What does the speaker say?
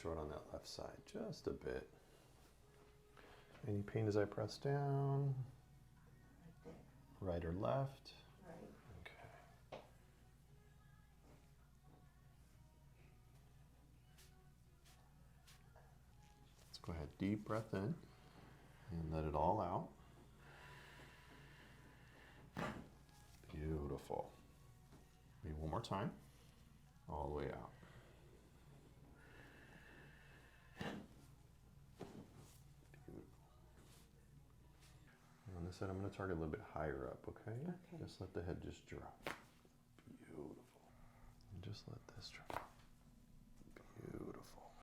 short on that left side, just a bit. Any pain as I press down? Right there. Right or left? Right. Okay. Let's go ahead, deep breath in and let it all out. Beautiful. Maybe one more time, all the way out. Beautiful. And on this side, I'm going to target a little bit higher up, okay? Okay. Just let the head just drop. Beautiful. And just let this drop.